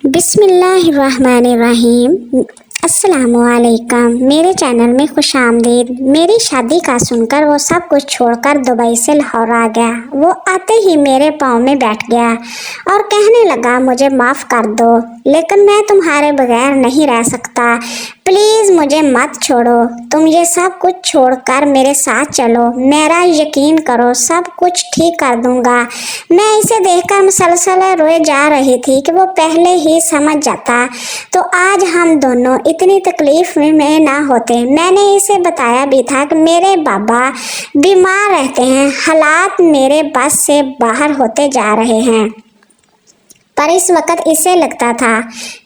بسم اللہ الرحمن الرحیم۔ السلام علیکم، میرے چینل میں خوش آمدید۔ میری شادی کا سن کر وہ سب کچھ چھوڑ کر دبئی سے لاہور آ گیا۔ وہ آتے ہی میرے پاؤں میں بیٹھ گیا اور کہنے لگا مجھے معاف کر دو، لیکن میں تمہارے بغیر نہیں رہ سکتا، پلیز مجھے مت چھوڑو، تم یہ سب کچھ چھوڑ کر میرے ساتھ چلو، میرا یقین کرو سب کچھ ٹھیک کر دوں گا۔ میں اسے دیکھ کر مسلسل روئے جا رہی تھی کہ وہ پہلے ہی سمجھ جاتا تو آج ہم دونوں اتنی تکلیف میں نہ ہوتے۔ میں نے اسے بتایا بھی تھا کہ میرے بابا بیمار رہتے ہیں، حالات میرے بس سے باہر ہوتے جا رہے ہیں، پر اس وقت اسے لگتا تھا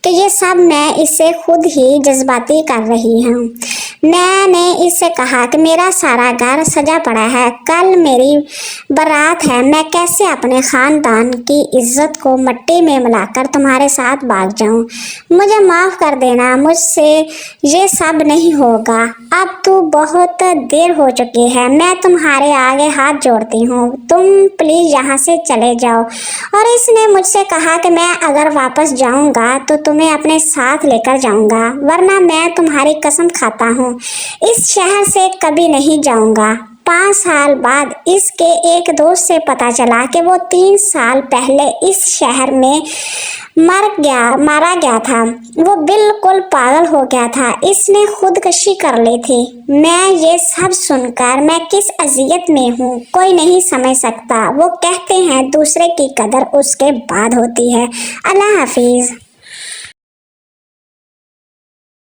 کہ یہ سب میں اسے خود ہی جذباتی کر رہی ہوں۔ میں نے اس سے کہا کہ میرا سارا گھر سجا پڑا ہے، کل میری بارات ہے، میں کیسے اپنے خاندان کی عزت کو مٹی میں ملا کر تمہارے ساتھ بھاگ جاؤں؟ مجھے معاف کر دینا، مجھ سے یہ سب نہیں ہوگا، اب تو بہت دیر ہو چکی ہے، میں تمہارے آگے ہاتھ جوڑتی ہوں، تم پلیز یہاں سے چلے جاؤ۔ اور اس نے مجھ سے کہا کہ میں اگر واپس جاؤں گا تو تمہیں اپنے ساتھ لے کر جاؤں گا، ورنہ میں تمہاری قسم کھاتا ہوں اس شہر سے کبھی نہیں جاؤں گا۔ 5 سال بعد اس کے ایک دوست سے پتہ چلا کہ وہ 3 سال پہلے اس شہر میں مارا گیا تھا، وہ بالکل پاگل ہو گیا تھا، اس نے خودکشی کر لی تھی۔ میں یہ سب سن کر میں کس اذیت میں ہوں کوئی نہیں سمجھ سکتا۔ وہ کہتے ہیں دوسرے کی قدر اس کے بعد ہوتی ہے۔ اللہ حافظ۔